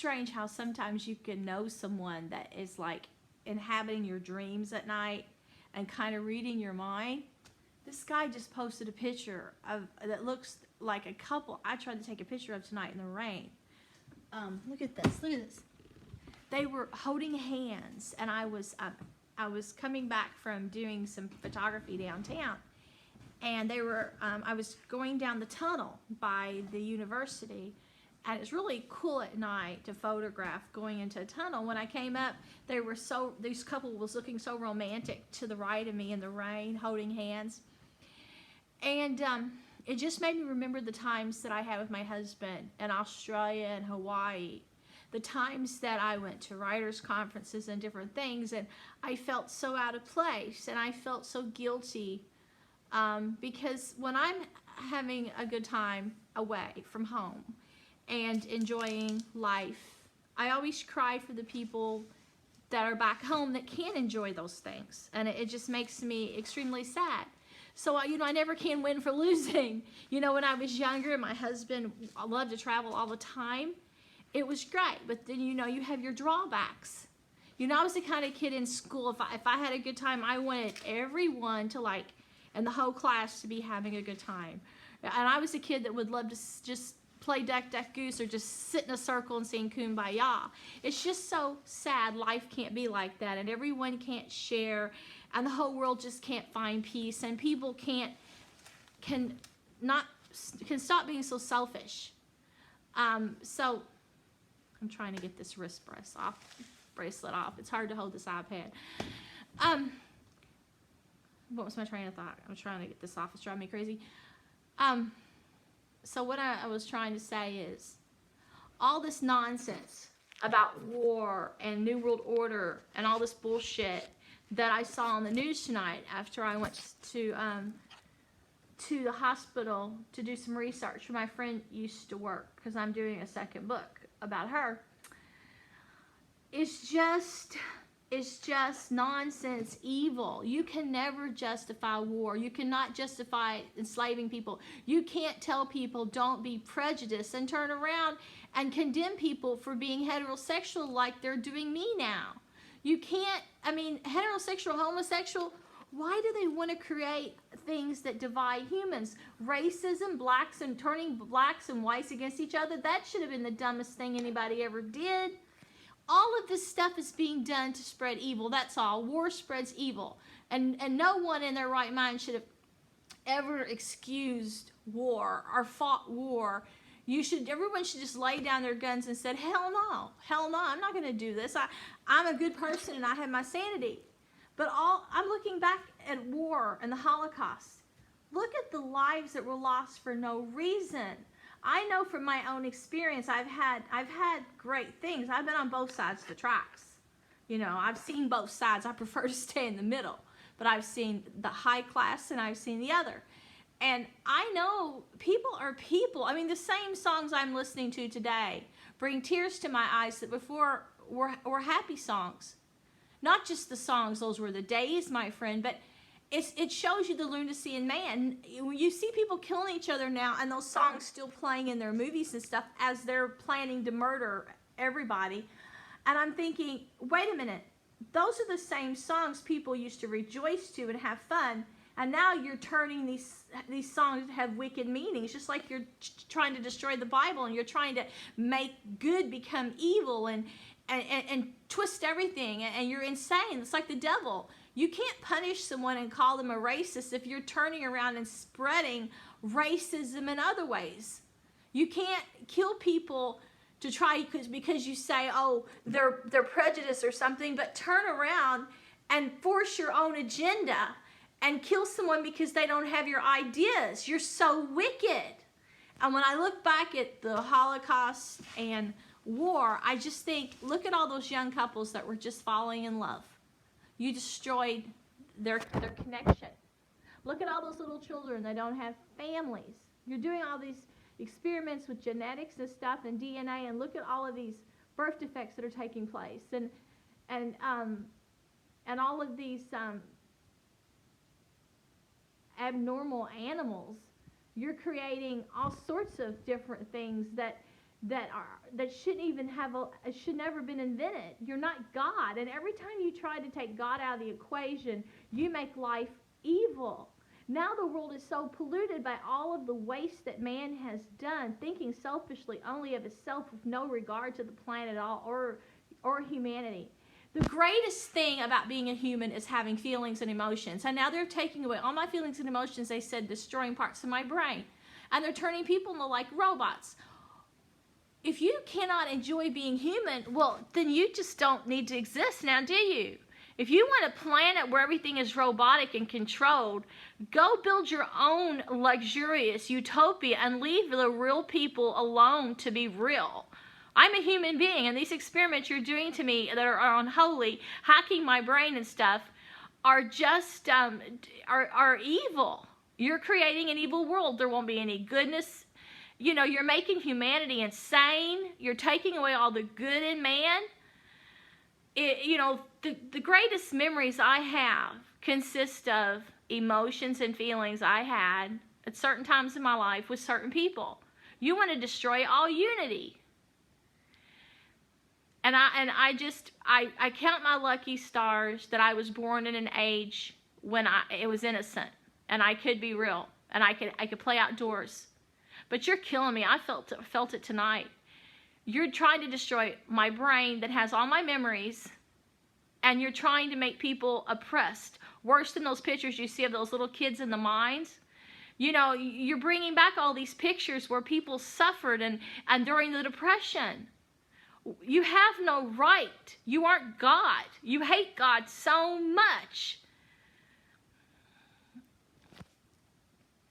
strange how sometimes you can know someone that is like inhabiting your dreams at night and kind of reading your mind. This guy just posted a picture of that looks like a couple I tried to take a picture of tonight in the rain. Look at this. Look at this. They were holding hands, and I was coming back from doing some photography downtown, and they were I was going down the tunnel by the university, and it's really cool at night to photograph going into a tunnel. When I came up, this couple was looking so romantic to the right of me in the rain, holding hands, and it just made me remember the times that I had with my husband in Australia and Hawaii, the times that I went to writers' conferences and different things, and I felt so out of place, and I felt so guilty because when I'm having a good time away from home and enjoying life, I always cry for the people that are back home that can't enjoy those things, and it just makes me extremely sad. So, I never can win for losing. When I was younger, my husband loved to travel all the time. It was great, but then, you have your drawbacks. I was the kind of kid in school, if I had a good time, I wanted everyone to and the whole class to be having a good time. And I was a kid that would love to just play Duck, Duck, Goose or just sit in a circle and sing Kumbaya. It's just so sad life can't be like that, and everyone can't share, and the whole world just can't find peace, and people can stop being so selfish. So I'm trying to get this wrist bracelet off. It's hard to hold this iPad. What was my train of thought? I'm trying to get this off. It's driving me crazy. So what I was trying to say is, all this nonsense about war and New World Order and all this bullshit that I saw on the news tonight after I went to the hospital to do some research where my friend used to work, because I'm doing a second book about her. It's just nonsense, evil. You can never justify war. You cannot justify enslaving people. You can't tell people don't be prejudiced and turn around and condemn people for being heterosexual like they're doing me now. You can't, heterosexual, homosexual, why do they want to create things that divide humans? Racism, blacks, and turning blacks and whites against each other, that should have been the dumbest thing anybody ever did. All of this stuff is being done to spread evil. That's all. War spreads evil. And no one in their right mind should have ever excused war or fought war. Everyone should just lay down their guns and said, hell no, I'm not going to do this. I'm a good person and I have my sanity. But I'm looking back at war and the Holocaust. Look at the lives that were lost for no reason. I know from my own experience, I've had great things. I've been on both sides of the tracks. I've seen both sides. I prefer to stay in the middle. But I've seen the high class and I've seen the other. And I know people are people. The same songs I'm listening to today bring tears to my eyes that before were happy songs. Not just the songs, those were the days, my friend, but it shows you the lunacy in man. You see people killing each other now, and those songs still playing in their movies and stuff as they're planning to murder everybody. And I'm thinking, wait a minute, those are the same songs people used to rejoice to and have fun, and now you're turning these songs to have wicked meanings, just like you're trying to destroy the Bible, and you're trying to make good become evil and twist everything, and you're insane. It's like the devil. You can't punish someone and call them a racist if you're turning around and spreading racism in other ways. You can't kill people to try because you say, oh, they're prejudiced or something, but turn around and force your own agenda and kill someone because they don't have your ideas. You're so wicked. And when I look back at the Holocaust and war, I just think, look at all those young couples that were just falling in love. You destroyed their connection. Look at all those little children that don't have families. You're doing all these experiments with genetics and stuff and DNA, and look at all of these birth defects that are taking place, and all of these abnormal animals. You're creating all sorts of different things that that shouldn't even should never been invented. You're not God, and every time you try to take God out of the equation, you make life evil. Now the world is so polluted by all of the waste that man has done, thinking selfishly only of itself with no regard to the planet at all or humanity. The greatest thing about being a human is having feelings and emotions. And now they're taking away all my feelings and emotions, they said, destroying parts of my brain. And they're turning people into like robots. If you cannot enjoy being human, well, then you just don't need to exist now, do you? If you want a planet where everything is robotic and controlled, go build your own luxurious utopia and leave the real people alone to be real. I'm a human being, and these experiments you're doing to me that are unholy, hacking my brain and stuff, are just are evil. You're creating an evil world. There won't be any goodness. You know, you're making humanity insane. You're taking away all the good in man. The greatest memories I have consist of emotions and feelings I had at certain times in my life with certain people. You want to destroy all unity. And I count my lucky stars that I was born in an age when it was innocent and I could be real and I could play outdoors. But you're killing me. I felt it tonight. You're trying to destroy my brain that has all my memories, and you're trying to make people oppressed. Worse than those pictures you see of those little kids in the mines. You know, you're bringing back all these pictures where people suffered and during the Depression. You have no right. You aren't God. You hate God so much